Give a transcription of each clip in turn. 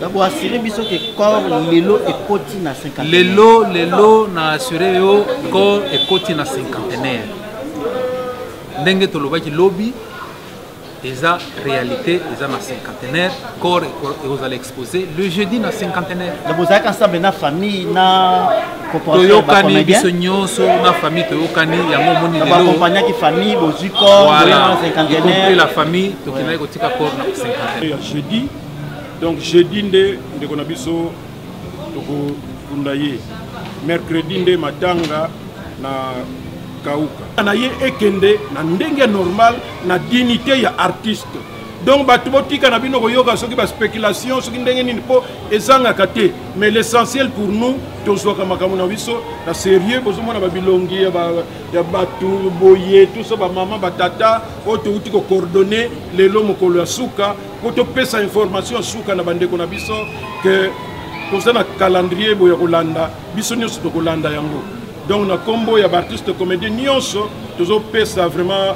D'abord, assurer que corps lelo et côté na cinquantenaire. Lelo na assurer yo corps et côté na cinquantenaire. Ndenge to lobaki lobby eza réalité eza na cinquantenaire corps et vous allez exposer le jeudi na cinquantenaire. D'abord, ça ensemble na famille na toyokani biso nyonso na famille toyokani yango moni lelo accompagner qui famille bozu corps na cinquantenaire et la famille tokina kotika corps na cinquantenaire jeudi. Donc jeudi nde ndeko biso toko kundaye mercredi nde matanga na kauka na ye ekende na ndenge normal na dignité ya artiste. Donc batu botika na bino koyoka soki ba spéculation soki ndenge nini po ezanga kate, mais l'essentiel pour nous tozoka makamu na biso na sérieux bozomona ba bilongi ya batu boye tout ça ba maman ba tata oto uti ko coordonner lelo mokolo ya suka po to pesa information suka na bandeko na biso que tozana calendrier boya kolanda biso nyonso to kolanda yango. Donc na combo ya artiste comédien nyonso tozo pesa vraiment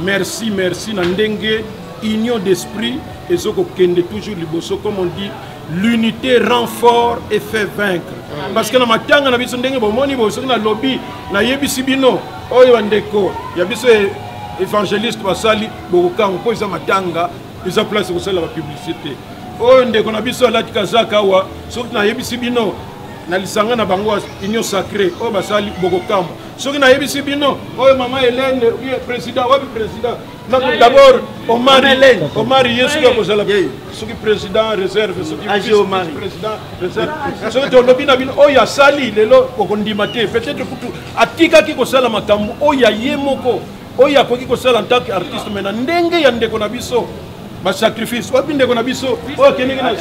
merci na ndenge union d'esprit et ce kende toujours liboso comme on dit l'unité rend fort et fait vaincre parce que na matanga na biso ndenge bomoni boso na lobby na yebisi bino oyo ndeko ya biso évangéliste basali bokokango po isa matanga isa place kosala ba publicité oyo ndeko na biso alati kazaka wa soki na yebisi bino na lisanga na bango union sacrée oyo basali bokokango soki na yebisi bino oyo mama Hélène président wapi président d'abord Omar Yesu kozala soki président réserve soki président réserve soki to lobi na bino oyo asali lelo kokondima te peut-être kutu atika ki kosala makambo oyo ye moko oyo akoki kosala en tant qu'artiste mais na ndenge ya ndeko na biso ba sacrifice wapi ndeko na biso oyo kenenge na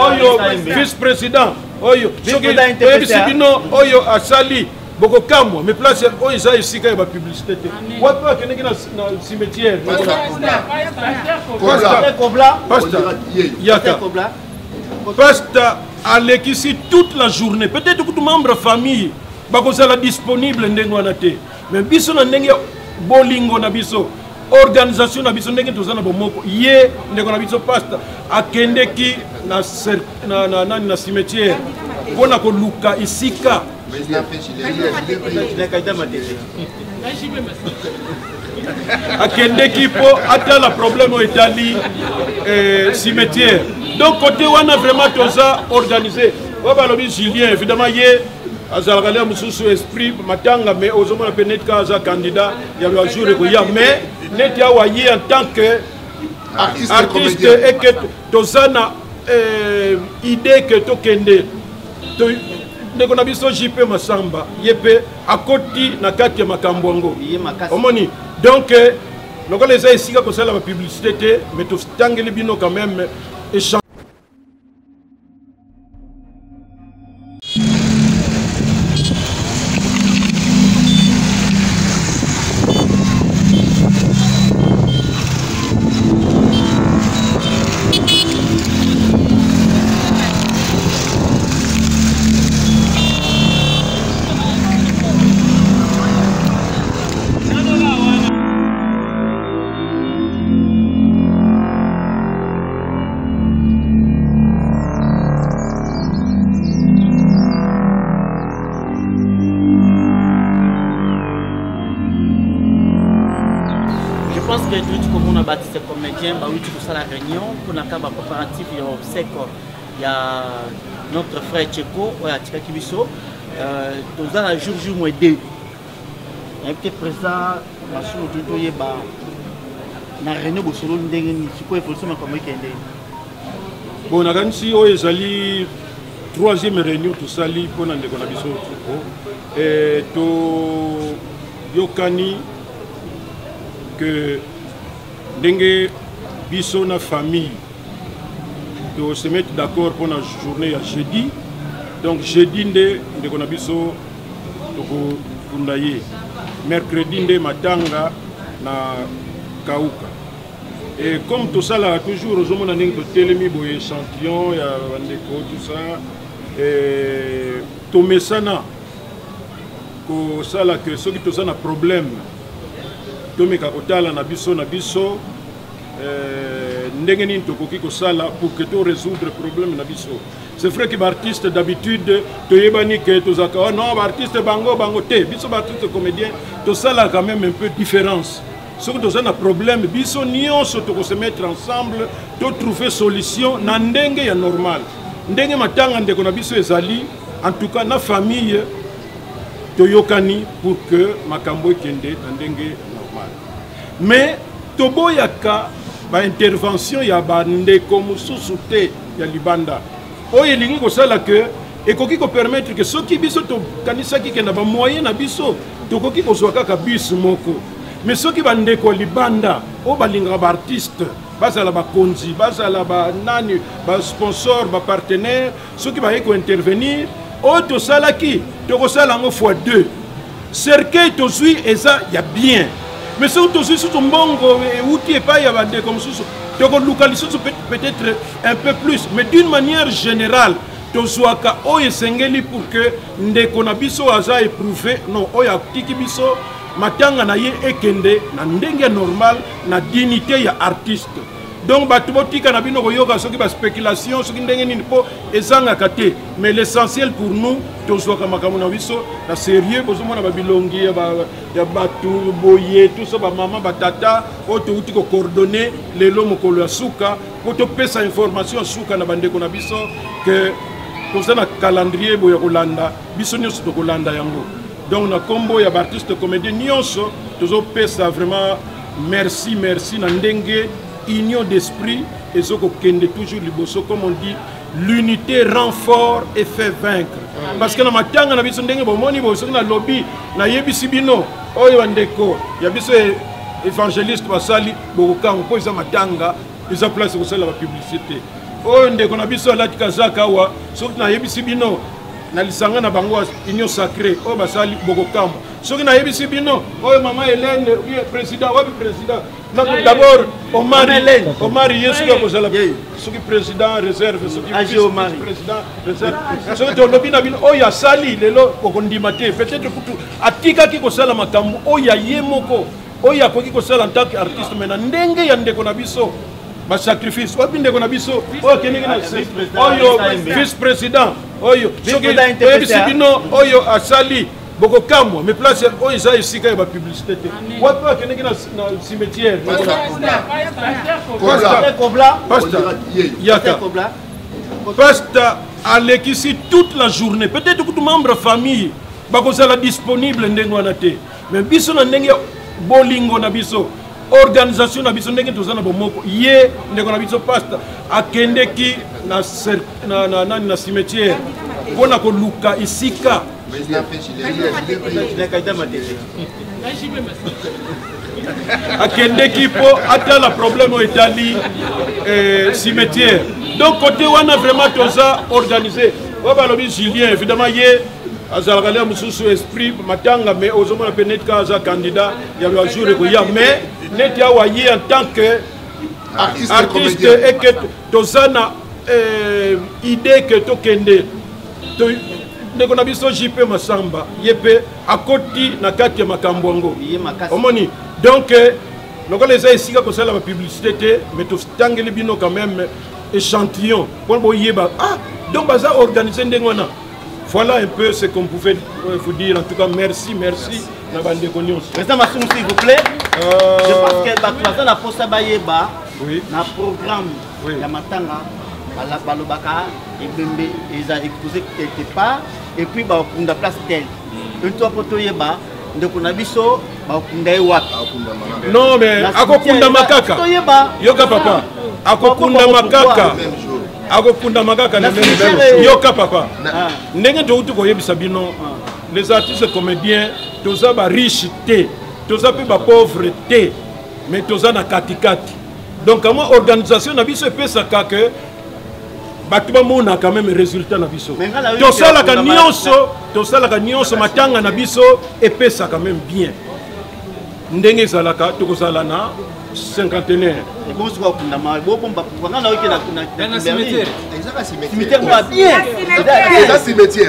oyo vice président oyo soki yebisi bino oyo asali boko kamwa mais place oyo za esika ya ba publicité te wapi akenenge na cimetière pasta alekisi toute la journée peut-être que tout membre famille bakozala disponible ndenge wana te mais biso na ndenge bolingo na biso organisation na biso ndenge tozana bomoko ye ndeko na biso pasta akendeki na cimetière mpona koluka isika akendeki po atala problème oyo etali cimetière. Donc côté wana vraiment toza organisé oyo balobi Julien évidemment ye azalaka lia mosusu esprit matanga mais ozomona mpe neti ka aza candidat ya bajour ekoya mais neti awa ye en tant que artiste eke toza na idée ke tokende ndeko na biso JP Masamba ye mpe akoti na kati ya makambo yango omoni. Donc lokola eza esika kosala ba publicité te mais totangeli bino quand même échange. La réunion pour la coopérative il y a notre frère Tcheko Tika Kibiso dans la jour moins 2 et puis président Masou Tutoye ba na réunion bosolo ndenge ni siko evolution comme kende bon na kanisi o ezali troisième réunion tout sali pour na ndeko na biso et to yokani que ndenge biso na famille de se mettre d'accord pour la journée à jeudi. Donc jeudi ndeko na biso toko kundaye mercredi nde matanga na kauka. Et comme tout ça là toujours aux hommes ndenge to telemi boye échantillon ya bandeko tout ça et to mesana ko sala que ceux qui to ça na problème to meka kotala na biso ndenge nini tokoki kosala pour que to résoudre problème na biso. C'est vrai que l'artiste d'habitude toyebani que tozaka oh non artiste bango te biso artiste comédien to sala quand même un peu différence. Ce que nous avons un problème biso nyonso to se mettre ensemble to trouver solution na ndenge ya normal. Ndenge matanga ndeko na biso ezali en tout cas na famille toyokani pour que makambo ekende na ndenge normal. Mais toboyaka ba intervention ya bandeko mususu te ya libanda. Oyo elingi kosala ke ekoki ko permettre que soki biso to kanisaki ke na ba moyen na biso tokoki kozwa kaka bus moko. Mais soki bandeko libanda o balinga ba artiste bazala ba konzi bazala ba nani ba sponsor ba partenaire soki ba eko intervenir o to salaki to kosala ngo fois 2 cercueil to zui eza ya bien. Mais si tu as un bongo et outil pas y a des comme ça, tu as localisé peut-être un peu plus, mais d'une manière générale, tu as que pour que ndeko biso aza éprouvé non oya tiki biso matanga na ye ekende na ndenge normal na dignité ya artiste. Donc batu botika na bino koyoka soki ba spéculation soki ndenge nini po ezanga kate, mais l'essentiel pour nous tozoka makambo na biso na sérieux bozomona ba bilongi ya batu boye tout ça ba maman ba tata oto uti ko coordonner lelo mokolo ya suka po to pesa information suka na bandeko na biso que tozana calendrier boya kolanda biso nyonso to kolanda yango. Donc na combo ya artiste comédien nyonso tozo pesa vraiment merci na ndenge union d'esprit et ce kende toujours liboso comme on dit l'unité rend fort et fait vaincre parce que na matanga na biso ndenge bomoni boso na lobby na yebisi bino oyo ndeko ya biso évangéliste basali bokokango po isa matanga isa place kosala ba publicité oyo ndeko na biso alati kazaka wa soki na yebisi bino na lisanga na bango union sacrée oyo basali bokokango soki na yebisi bino oyo mama Hélène président wapi président d'abord Omar Yesu kozala soki président réserve soki président réserve soki to lobi na bino oyo asali lelo okondima te peut-être kutu atika ki kosala makambo oyo ye moko oyo akoki kosala en tant qu'artiste mais na ndenge ya ndeko na biso ba sacrifice wapi ndeko na biso oyo kenenge na oyo vice président oyo soki yebisi bino oyo asali boko kamwa mais place oyo za esika ya ba publicité te wapi akenenge na cimetière pasta alekisi toute la journée peut-être que tout membre famille bakozala disponible ndenge wana te mais biso na ndenge bolingo na biso organisation na biso ndenge tozana bomoko ye ndeko na biso pasta akendeki na cimetière mpona koluka isika akendeki po atala problème oyo etali cimetière donc côté wana vraiment toza organisé oyo balobi Julien évidemment ye azalaka lia mosusu esprit matanga mais ozomona mpe neti ka aza candidat ya bajour ekoya mais neti awa ye en tant que artiste eke toza na idée ke tokende ndeko na biso JP Masamba ye mpe akoti na kati ya makambo yango omoni donc lokola eza esika kosala ba publicité te mais totangeli bino quand même échantillon mpona boyeba donc baza organiser ndenge wana. Voilà un peu ce qu'on pouvait vous dire. En tout cas, merci na bandeko nyonso. Président Massou, s'il vous plaît. Je pense que Batouaza na posa bayeba na programme ya matanga balobaka ebembe eza exposé quelque part et puis ba kunda place tel. Une fois poto yeba ndeko na biso ba kunda wapi. Non mais akokunda makaka. Yoka papa. Akokunda makaka. Akokunda makaka na même yoka papa ndenge toutu koyebisa bino les artistes comédiens toza ba riche te toza pe ba pauvre te mais toza na katikati donc comment organisation na biso epesaka ke batu bamona quand même résultat na biso tosalaka nyonso matanga na biso epesa quand même bien ndenge ezalaka tokozala na cinquantenaire.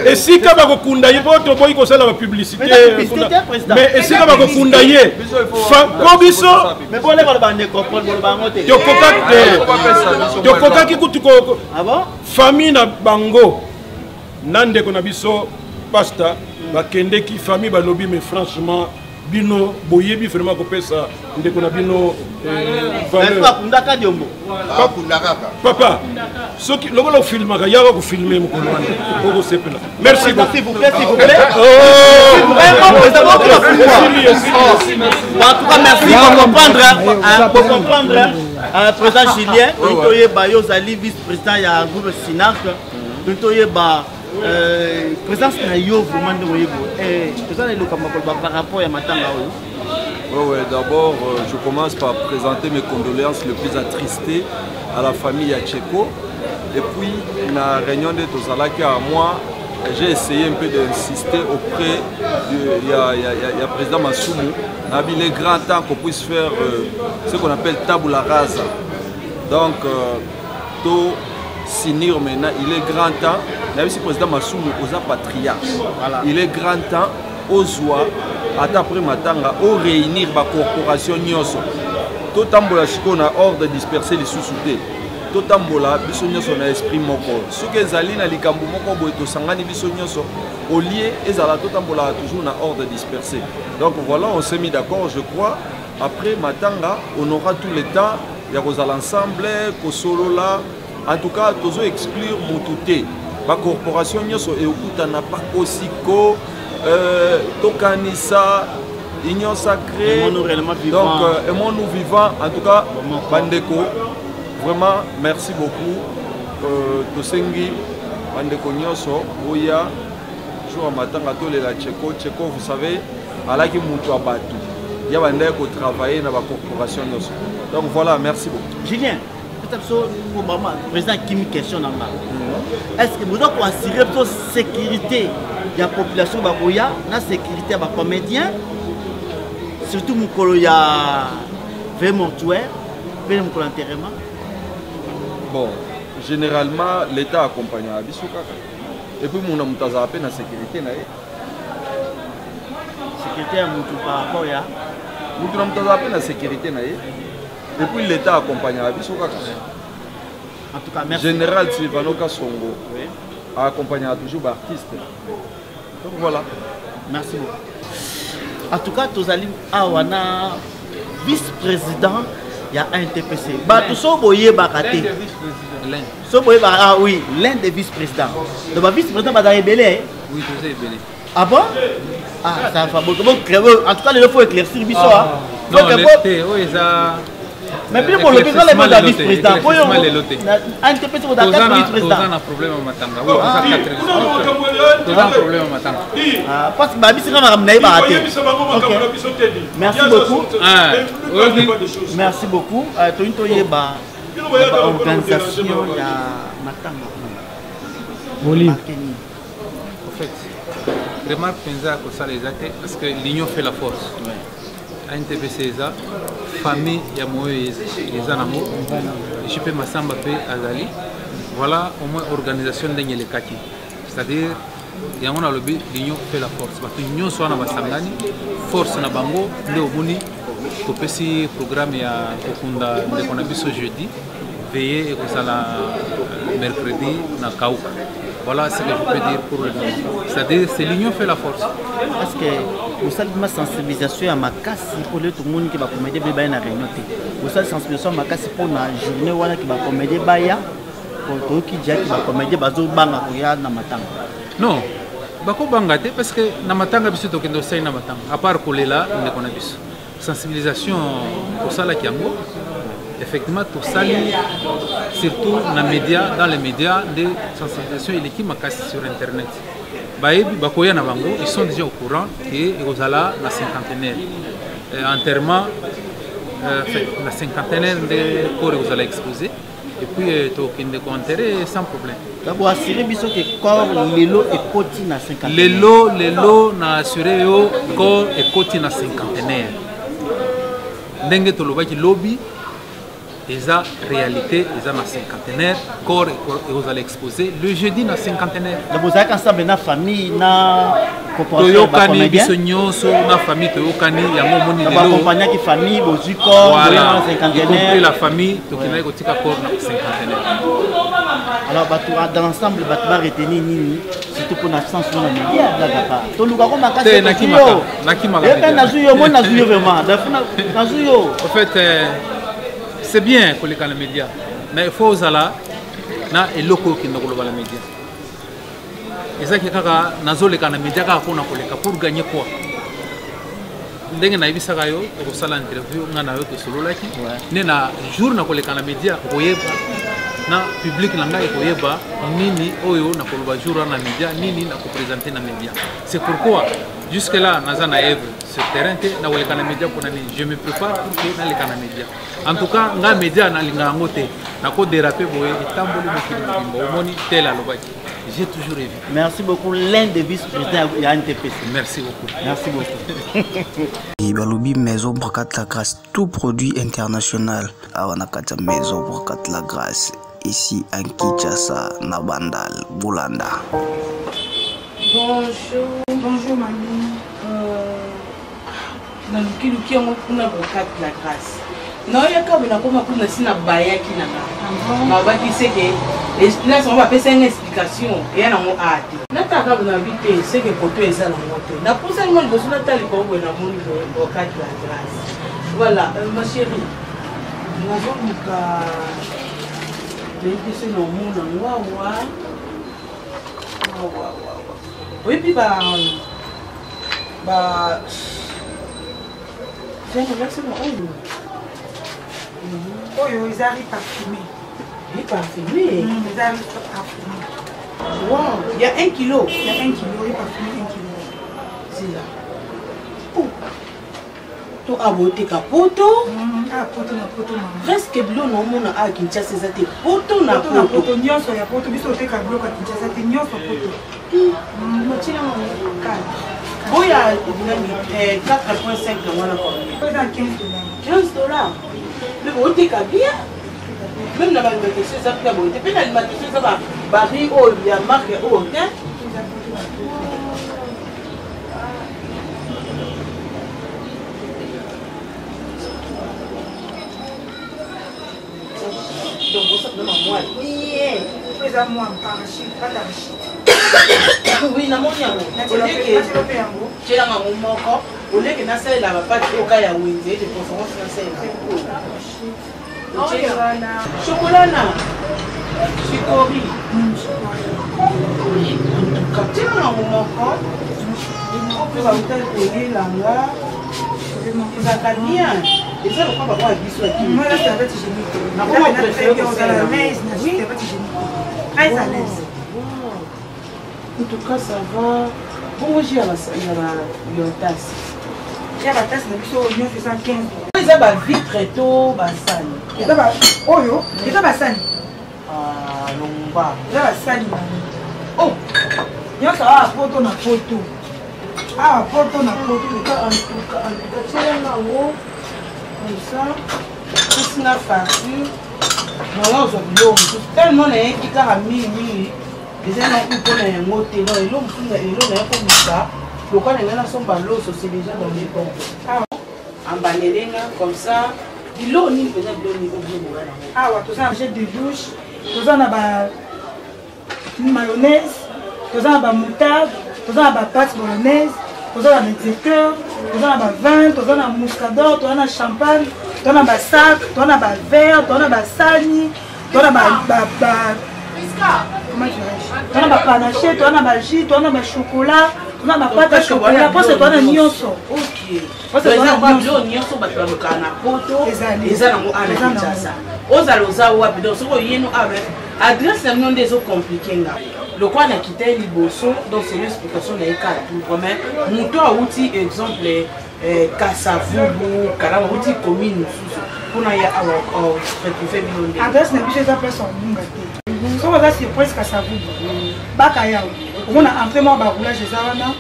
Et si tu as une publicité, mais si tu as famille na bango nande kona biso pasta bakende ki famille balobi mais franchement bino boyebi vraiment ko pesa ndeko na bino papa soki lokola filmaka yaka ko filmer mo kolwana ko sepela merci beaucoup s'il vous plaît en tout cas merci pour comprendre président Julien Ntoye Bayo Zali vice-président ya groupe Sinac Ntoye ba présence na yo vraiment par rapport à Matanga. Ouais, d'abord je commence par présenter mes condoléances les plus attristées à la famille Tcheko. Et puis la réunion de Tozalaki à moi, j'ai essayé un peu d'insister auprès du président Massoumou. Il est grand temps qu'on puisse faire ce qu'on appelle tabula rasa. Donc Sinir maintenant, il est grand temps, même si le président Massoumou osa patriarche, voilà. Il est grand temps aux oies, après matanga, au réunir la corporation nyoso. Tout tambola siko na ordre disperser les sous-soudés. Tout tambola biso nyoso na esprit moko. Ce que zali na likambo moko boeto sangani biso nyoso, au lieu ezala tout tambola toujours na ordre dispersé. Donc voilà, on s'est mis d'accord, je crois. Après matanga, on aura tout le temps, il y a l'ensemble, solo là. En tout cas, tous exclure Moutouté. La corporation et Okutana pas aussi Tokanisa, Union Sacrée. Donc, aimons nous vivants. En tout cas, Bandeko, vraiment, merci beaucoup. Tosengi, Bandeko Nyoso, Oya, jour à matin, à tous les Tcheko. Tcheko, vous savez, à la qui moutou à Batou. Il y a Bandeko travailler dans la corporation Nyoso. Donc voilà, merci beaucoup. Julien. Président Kimi question est-ce que vous devez assurer la sécurité de la population baboya, la sécurité des comédiens, surtout mon il y a 20 mortuaires, 20 enterrement. Bon, généralement l'État accompagne à Bissouka. Et puis mon amutaza à peine la sécurité na. Sécurité à Moutou par rapport à Moutou amutaza à peine la sécurité na. Et puis l'État accompagne à Bissouka. En tout cas, merci. Général Silvano Kassongo a accompagné toujours l'artiste. Donc voilà. Merci beaucoup. En tout cas, Tozalim Awana, vice-président, il y a un TPC. Tout ça, boye baraté. Ah oui, l'un des vice-présidents. Le vice-président va rebelle. Oui, tout ça est belé. Ah bon? Ah, ça va beaucoup. En tout cas, il faut éclaircir le non, oui, ça. Mais puis pour le président, il y a vice-président. Il y a un vice-président. Il y a un problème à Matanga. Il y a un problème à Matanga. Parce que Babi, c'est quand même baraté. Merci beaucoup. Merci beaucoup. Organisation de Matanga. En fait, remarque que ça les actes parce que l'union fait la force. ANTPC eza famille ya Moïse eza namo je peux masamba pe azali voilà au moins organisation ndenge lekaki c'est-à-dire yango na lobi l'union fait la force parce que l'union soit na basangani force na bango nde omoni topesi programme ya kokunda ndeko na biso jeudi veiller ekozala mercredi na Kauka. Voilà ce que je peux dire pour le moment. C'est-à-dire c'est l'union fait la force. Parce que vous avez une sensibilisation à ma casse pour tout le monde qui va commédier baya na réunion. Vous avez une sensibilisation à ma casse pour la journée voilà qui va commédier baya pour tout qui dit qui va commédier bazo banga pour ya na matanga. Non. Bako banga te parce que na matanga biso to kendo sai na matanga. À part kolela on est biso. Sensibilisation pour ça là qui yango. Effectivement, tout ça, surtout dans les médias de sensibilisation et l'équipe sur Internet. Ils sont déjà au courant que Rosala la cinquantenaire. Enterrement, la cinquantenaire de corps vous allez exposer. Et puis, tu as enterré sans problème. D'abord, assurer que corps, l'élo et côté na cinquantenaire. L'élo, na assuré corps et côté na cinquantenaire. ndenge tolobaki lobby eza réalité eza na cinquantenaire corps et vous allez exposer le jeudi na cinquantenaire. Vous avez ensemble na famille na toyokani biso nyonso na famille toyokani yango moni lelo accompagner qui famille bozui corps voilà cinquantenaire la famille tokinai kotika corps na cinquantenaire. Alors dans l'ensemble batu ba retenir nini surtout pour l'absence de la média là to luka ko makasi nakimaka nazuyo mo nazuyo vraiment nazuyo en fait c'est bien pour les médias mais il faut zala na eloko qui ndoko la média ezaki kaka nazoleka na média kaka pona koleka pour gagner quoi ndenge na ibisaka yo ko sala interview ngana yo to sololaki ne na jour na koleka na média koyeba na public na ngai koyeba nini oyo na koloba jour na média nini na ko présenter na média. C'est pourquoi jusque là naza na œuvre sur terrain te na koleka na média pour nani je me prépare pour que na leka na média. En tout cas nga média na linga ngote na ko déraper boye itamboli mokili omoni tela lobaki. J'ai toujours rêvé. Merci beaucoup l'un des vice-présidents ya NTPC. Merci beaucoup. Merci beaucoup. Balobi Maison Bracat la Grâce, tout produit international. Awanakata Maison Bracat la Grâce, ici à Kinshasa, Nabandal, Boulanda. Bonjour mamie. Dans le qui on a Bracat la Grâce. Non, il y a quand même comme on si na baya qui na na ba qui c'est que là on va faire une explication et on a hâte. Na ta ka na vite c'est que poto eza na moto. Na pour ça moi je suis na tali ko na mon Bracat la Grâce. Voilà, ma chérie. Nous avons muka c'est le monde wa. Oui puis bah j'ai merci moi. Oh, ils arrivent parfumés. Il est parfumé. Ils arrivent parfumés. Wow, il y a 1 kilo. Il y a 1 kilo, il est parfumé 1 kilo. C'est là. Oh. Tu as voté ka poto. Ah, poto na poto maman. Presque bleu non mon a Kinshasa c'est poto na poto. Poto nyonso ya poto biso te ka bleu ka Kinshasa te nyonso poto. Motina mon calme. Boya 4.5 dans la commune. Pas dans 15 $. $15. Mais vous êtes bien. Même dans la question, ça peut être. Puis dans l'alimentation, ça va. Barry, oh, il y a marque, oh, ok. Donc, vous savez, moi. Oui. Vous avez moi, pas d'arachide. Oui, na moni yango. Tu es dans mon moko. Au lieu que na sala la papa au cas ya winze de préférence na sala. Chocolat na. Chikori. Quand tu es dans mon moko, tu vas peut-être aider là. Ça va bien. Et ça, on va voir biso aquí. Moi là, c'est avec hygiénique. Na moi préfère que ça la l'aise, na c'est avec hygiénique. Très à l'aise. En tout cas, ça va. Bon, j'ai la tasse. Il y a la tasse, mais il y a 15 $. Ils ont des vitres tôt, basani. Il y a Oyo, il y a basani. Ah, lomba. Il y a basani. Oh, il y a ça poto na poto. Ah, poto na poto. En tout cas, tu es là haut. Comme ça. C'est une facture. Non, on l'homme. Tellement il y a qui a mis. Les gens ont pour les mots, et l'homme comme ça. Le cas de la sombre c'est déjà dans les pompes. En banélinga, comme ça. L'eau ni peut-être de niveau de ah, tout ça, j'ai de douche. Tout ça, on a mayonnaise. Tout ça, on a moutarde. Tout ça, on a pâte bolognaise. Tout ça, on a des éclairs. Tout ça, on a vin. Tout ça, on a muscador. Tout ça, on a champagne. Tout ça, on a sac. Tout ça, on a verre. Tout ça, on a sani. Tout ça, on a comment tu as panaché, tu as jus, tu as chocolat, tu as pâte à chocolat, parce que tu as nyonso. Ok. Parce que tu as nyonso, tu as le canapoto, les animaux à la Kinshasa. Aux alosa ou à Pédon, ce que nous avons, adresse la nom des eaux compliquées. Le coin a quitté Liboso, donc c'est l'explication de l'État. Mais nous avons outil exemple, Kassavubu, Karama, outil commune, pour nous retrouver Milonde. Adresse n'a plus de personne. Si on va sur presque à sa vie, Bakaya, on a entré moi baroulage des Arana.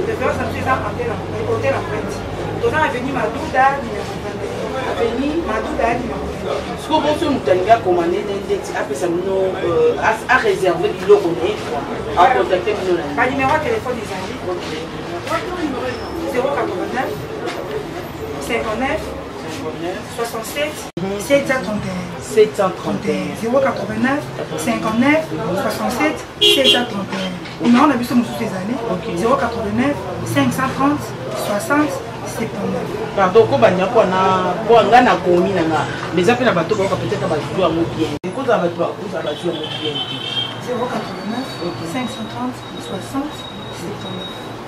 De faire ça, c'est ça, côté la prête. On a venu ma douda, Feni. Madouda est numéro 20. Ce que vous avez commandé, après ça, à réserver le logo, à contacter nous. Par numéro de téléphone des amis. 089 59 67 731 089 59 67 731. Numéro de Bissou Moussou des années 089 530 60 79. Pardon, quand on a un commis, les appels à bateau, peut-être à bateau à mon bien. Et quand on a bateau à mon bien. 089 530 60 79.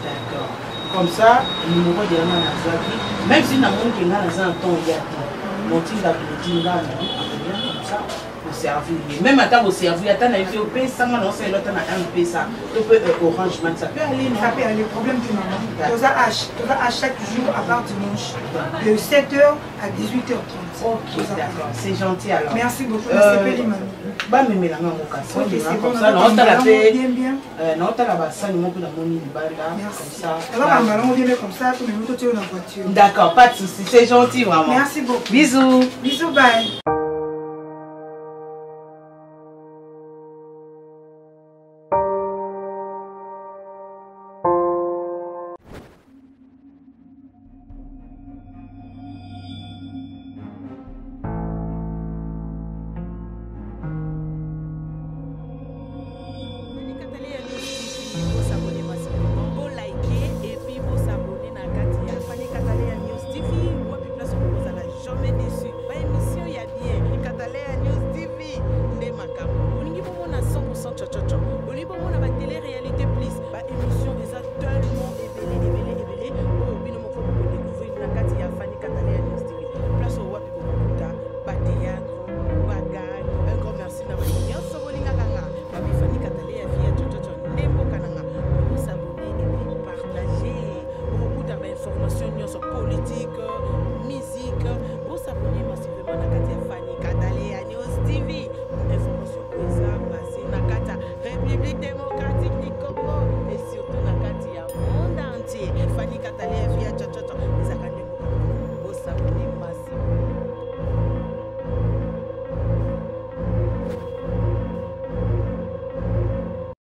D'accord. Comme ça, le numéro de la main, même si nous avons un temps, il y a mon petit comme ça, au servir. Même à temps au servir, il y a un peu ça, non, c'est l'autre, un peu ça. Tu peux orange, ça peut aller. Ça peut aller, problème du moment. Tu as chaque jour à part dimanche, de 7h à 18h30. Ok, d'accord, c'est gentil alors. Merci beaucoup, c'est Pélimani. Bah, mais la main au casse. Ok, c'est bon, on a la paix. Bien, bien. Non, tu as la basse, nous avons la monnaie du bar là. Merci. Comme ça. Alors, on vient comme ça, tout le monde est dans la voiture. D'accord, pas de soucis, c'est gentil vraiment. Merci beaucoup. Bisous. Bisous, bye.